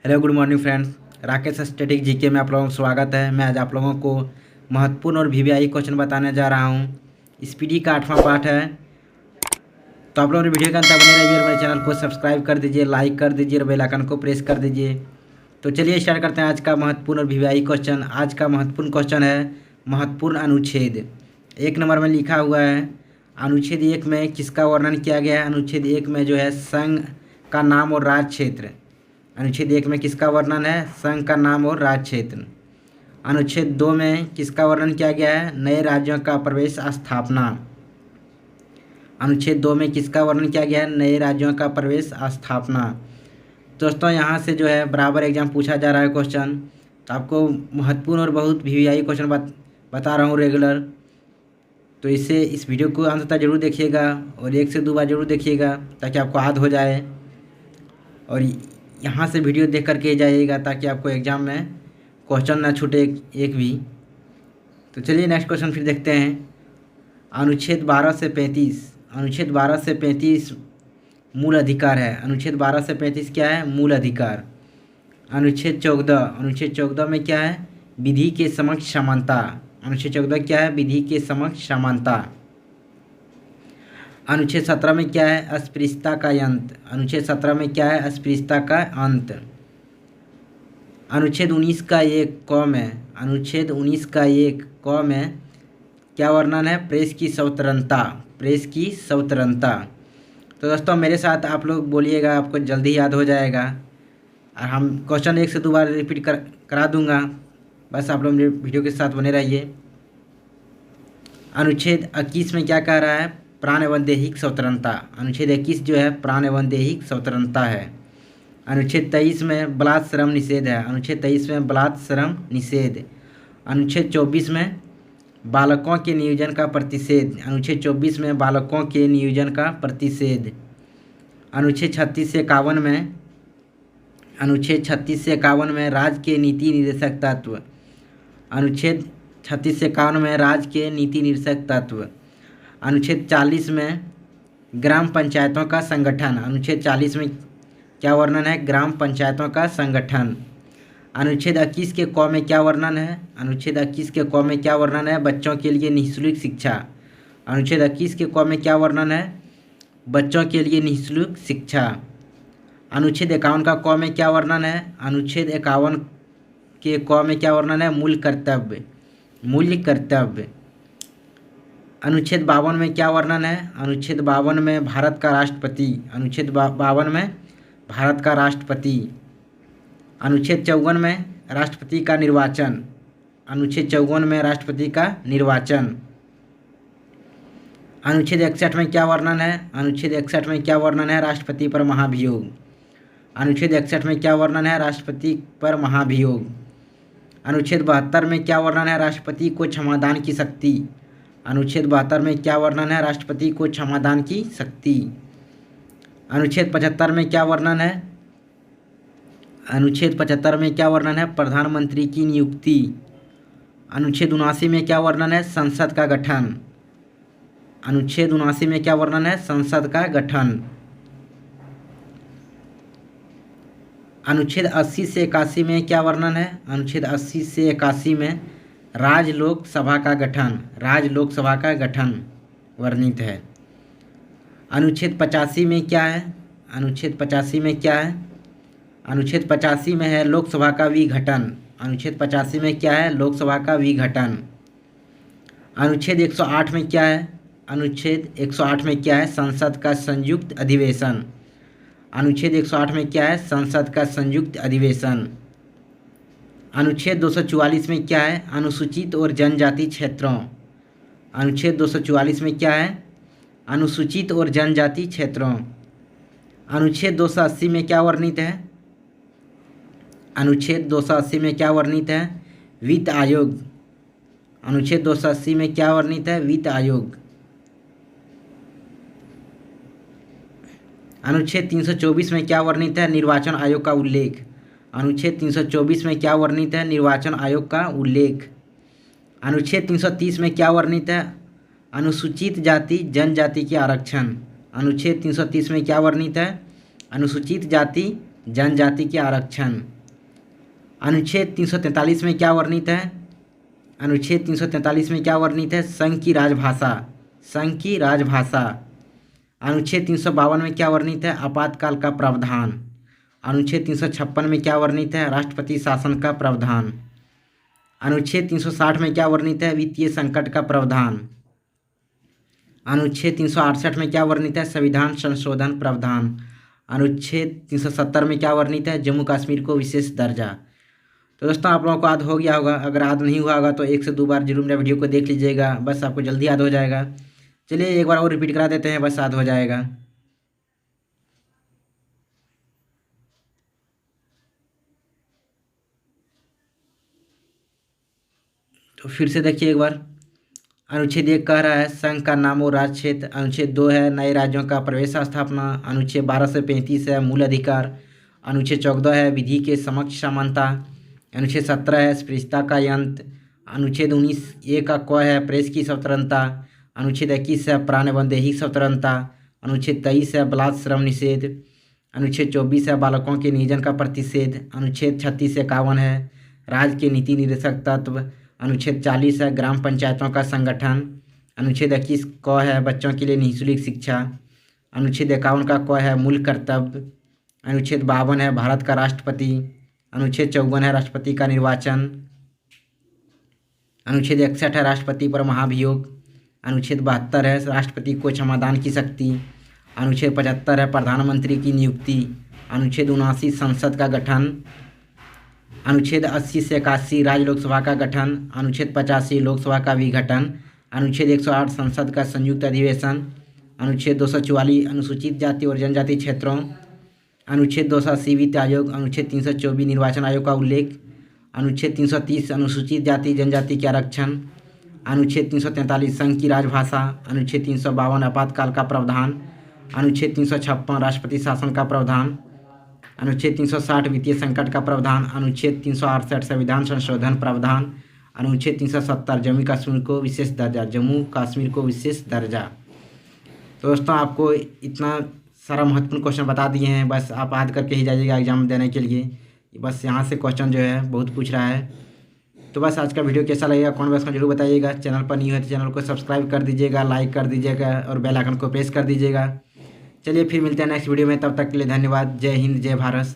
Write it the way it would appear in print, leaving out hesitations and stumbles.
Hello good morning friends. Rakesh static GK में आप लोगों का स्वागत है। मैं आज आप लोगों को महत्वपूर्ण और वीवीआई क्वेश्चन बताने जा रहा हूं। स्पीडी का 8वां पार्ट है। तो आप लोग वीडियो के अंत बने रहिए और मेरे चैनल को सब्सक्राइब कर दीजिए, लाइक कर दीजिए और बेल आइकन को प्रेस कर दीजिए। तो चलिए स्टार्ट करते हैं आज का महत्वपूर्ण और वीवीआई क्वेश्चन। आज का महत्वपूर्ण क्वेश्चन है महत्वपूर्ण अनुच्छेद। 1 नंबर में लिखा हुआ है अनुच्छेद 1 में किसका वर्णन किया गया है। अनुच्छेद 1 में जो है संघ का नाम और राज्य क्षेत्र। अनुच्छेद 1 में किसका वर्णन है, संघ का नाम और राज्य क्षेत्र। अनुच्छेद 2 में किसका वर्णन किया गया है, नए राज्यों का प्रवेश स्थापना। अनुच्छेद 2 में किसका वर्णन किया गया है, नए राज्यों का प्रवेश स्थापना। दोस्तों यहाँ से जो है बराबर एग्जाम पूछा जा रहा है क्वेश्चन। तो आपको महत्वपूर्ण और बहुत वीवीआई क्वेश्चन बता रहा हूँ रेगुलर। तो इस वीडियो को अंत तक जरूर देखिएगा और 1 से 2 बार जरूर देखिएगा ताकि आपको याद हो जाए। और यहाँ से वीडियो देख करके जाइएगा ताकि आपको एग्ज़ाम में क्वेश्चन ना छूटे एक भी। तो चलिए नेक्स्ट क्वेश्चन फिर देखते हैं। अनुच्छेद 12 से 35। अनुच्छेद 12 से 35 मूल अधिकार है। अनुच्छेद 12 से 35 क्या है, मूल अधिकार। अनुच्छेद 14। अनुच्छेद 14 में क्या है, विधि के समक्ष समानता। अनुच्छेद 14 क्या है, विधि के समक्ष समानता। अनुच्छेद 17 में क्या है, अस्पृश्यता का अंत। अनुच्छेद 17 में क्या है, अस्पृश्यता का अंत। अनुच्छेद 19 का 1 क में, अनुच्छेद 19 का 1 क में क्या वर्णन है, प्रेस की स्वतंत्रता। प्रेस की स्वतंत्रता। तो दोस्तों मेरे साथ आप लोग बोलिएगा, आपको जल्दी याद हो जाएगा। और हम क्वेश्चन 1 से 2 बार रिपीट करा दूंगा, बस आप लोग मेरे वीडियो के साथ बने रहिए। अनुच्छेद 21 में क्या कह रहा है, प्राण एवं दैहिक स्वतंत्रता। अनुच्छेद 21 जो है प्राण एवं दैहिक स्वतंत्रता है। अनुच्छेद 23 में बलात् श्रम निषेध है। अनुच्छेद 23 में बलात् श्रम निषेध। अनुच्छेद 24 में बालकों के नियोजन का प्रतिषेध। अनुच्छेद 24 में बालकों के नियोजन का प्रतिषेध। अनुच्छेद 36 से 51 में, अनुच्छेद 36 से 51 में राज्य के नीति निर्देशक तत्व। अनुच्छेद 36 से 51 में राज्य के नीति निर्देशक तत्व। अनुच्छेद 40 में ग्राम पंचायतों का संगठन। अनुच्छेद 40 में क्या वर्णन है, ग्राम पंचायतों का संगठन। अनुच्छेद 21 के क में क्या वर्णन है, अनुच्छेद 21 के क में क्या वर्णन है, बच्चों के लिए निःशुल्क शिक्षा। अनुच्छेद 21 के क में क्या वर्णन है, बच्चों के लिए निःशुल्क शिक्षा। अनुच्छेद 51 का क में क्या वर्णन है, अनुच्छेद 51 के क में क्या वर्णन है, मूल कर्तव्य। मूल्य कर्तव्य। अनुच्छेद 52 में क्या वर्णन है, अनुच्छेद 52 में भारत का राष्ट्रपति। अनुच्छेद 52 में भारत का राष्ट्रपति। अनुच्छेद 54 में राष्ट्रपति का निर्वाचन। अनुच्छेद 54 में राष्ट्रपति का निर्वाचन। अनुच्छेद 61 में क्या वर्णन है, अनुच्छेद 61 में क्या वर्णन है, राष्ट्रपति पर महाभियोग। अनुच्छेद 61 में क्या वर्णन है, राष्ट्रपति पर महाभियोग। अनुच्छेद 72 में क्या वर्णन है, राष्ट्रपति को क्षमादान की शक्ति। अनुच्छेद 72 में क्या वर्णन है, राष्ट्रपति को क्षमादान की शक्ति। अनुच्छेद 75 में क्या वर्णन है, अनुच्छेद 75 में क्या वर्णन है, प्रधानमंत्री की नियुक्ति। अनुच्छेद 79 में क्या वर्णन है, संसद का गठन। अनुच्छेद 79 में क्या वर्णन है, संसद का गठन। अनुच्छेद 80 से 81 में क्या वर्णन है, अनुच्छेद 80 से 81 में राज्य लोकसभा का गठन। राज्य लोकसभा का गठन वर्णित है। अनुच्छेद 85 में क्या है, अनुच्छेद 85 में क्या है, अनुच्छेद 85 में है लोकसभा का विघटन। अनुच्छेद 85 में क्या है, लोकसभा का विघटन। अनुच्छेद 108 में क्या है, अनुच्छेद 108 में क्या है, संसद का संयुक्त अधिवेशन। अनुच्छेद 108 में क्या है, संसद का संयुक्त अधिवेशन। अनुच्छेद 244 में क्या है, अनुसूचित और जनजाति क्षेत्रों। अनुच्छेद 244 में क्या है, अनुसूचित और जनजाति क्षेत्रों। अनुच्छेद 280 में क्या वर्णित है, अनुच्छेद 280 में क्या वर्णित है, वित्त आयोग। अनुच्छेद 280 में क्या वर्णित है, वित्त आयोग। अनुच्छेद 324 में क्या वर्णित है, निर्वाचन आयोग का उल्लेख। अनुच्छेद 324 में क्या वर्णित है, निर्वाचन आयोग का उल्लेख। अनुच्छेद 330 में क्या वर्णित है, अनुसूचित जाति जनजाति के आरक्षण। अनुच्छेद 330 में क्या वर्णित है, अनुसूचित जाति जनजाति के आरक्षण। अनुच्छेद 343 में क्या वर्णित है? अनुच्छेद 343 में क्या वर्णित है? संघ की राजभाषा, संघ की राजभाषा। अनुच्छेद 352 में क्या वर्णित है? आपातकाल का प्रावधान। अनुच्छेद 356 में क्या वर्णित है? राष्ट्रपति शासन का प्रावधान। अनुच्छेद 360 में क्या वर्णित है? वित्तीय संकट का प्रावधान। अनुच्छेद 368 में क्या वर्णित है? संविधान संशोधन प्रावधान। अनुच्छेद 370 में क्या वर्णित है? जम्मू कश्मीर को विशेष दर्जा। तो दोस्तों आप लोगों को याद हो गया होगा, अगर याद नहीं हुआ होगा तो 1 से 2 बार जरूर मेरा वीडियो को देख लीजिएगा, बस आपको जल्दी याद हो जाएगा। चलिए एक बार और रिपीट करा देते हैं, बस याद हो जाएगा। तो फिर से देखिए एक बार। अनुच्छेद 1 कह रहा है संघ का नाम और राज्य क्षेत्र। अनुच्छेद 2 है नए राज्यों का प्रवेश स्थापना। अनुच्छेद 12 से 35 है मूल अधिकार। अनुच्छेद 14 है विधि के समक्ष समानता। अनुच्छेद 17 है स्पृश्यता का अंत। अनुच्छेद 19 ए का क है प्रेस की स्वतंत्रता। अनुच्छेद 21 है प्राणबंदेही स्वतंत्रता। अनुच्छेद 23 है बलात् श्रम निषेध। अनुच्छेद 24 है बालकों के नियोजन का प्रतिषेध। अनुच्छेद 36 से 51 है राज्य के नीति निर्देशक तत्व। अनुच्छेद 40 है ग्राम पंचायतों का संगठन। अनुच्छेद 21 क है बच्चों के लिए निःशुल्क शिक्षा। अनुच्छेद 51 का क है मूल कर्तव्य। अनुच्छेद 52 है भारत का राष्ट्रपति। अनुच्छेद 54 है राष्ट्रपति का निर्वाचन। अनुच्छेद 61 है राष्ट्रपति पर महाभियोग। अनुच्छेद 72 है राष्ट्रपति को क्षमादान की शक्ति। अनुच्छेद 75 है प्रधानमंत्री की नियुक्ति। अनुच्छेद 79 संसद का गठन। अनुच्छेद 80 से 81 राज्य लोकसभा का गठन। अनुच्छेद 85 लोकसभा का विघटन। अनुच्छेद 108 संसद का संयुक्त अधिवेशन। अनुच्छेद 244 अनुसूचित जाति और जनजाति क्षेत्रों। अनुच्छेद 280 वित्त आयोग। अनुच्छेद 324 निर्वाचन आयोग का उल्लेख। अनुच्छेद 330 अनुसूचित जाति जनजाति के आरक्षण। अनुच्छेद 343 संघ की राजभाषा। अनुच्छेद 352 आपातकाल का प्रावधान। अनुच्छेद 356 राष्ट्रपति शासन का प्रावधान। अनुच्छेद 360 वित्तीय संकट का प्रावधान। अनुच्छेद 368 संविधान संशोधन प्रावधान। अनुच्छेद 370 जम्मू कश्मीर को विशेष दर्जा, जम्मू कश्मीर को विशेष दर्जा। तो दोस्तों आपको इतना सारा महत्वपूर्ण क्वेश्चन बता दिए हैं, बस आप याद करके ही जाइएगा एग्जाम देने के लिए। बस यहाँ से क्वेश्चन जो है बहुत पूछ रहा है। तो बस आज का वीडियो कैसा लगेगा कमेंट बॉक्स में जरूर बताइएगा। चैनल पर नहीं हो तो चैनल को सब्सक्राइब कर दीजिएगा, लाइक कर दीजिएगा और बेल आइकन को प्रेस कर दीजिएगा। चलिए फिर मिलते हैं नेक्स्ट वीडियो में, तब तक के लिए धन्यवाद। जय हिंद, जय भारत।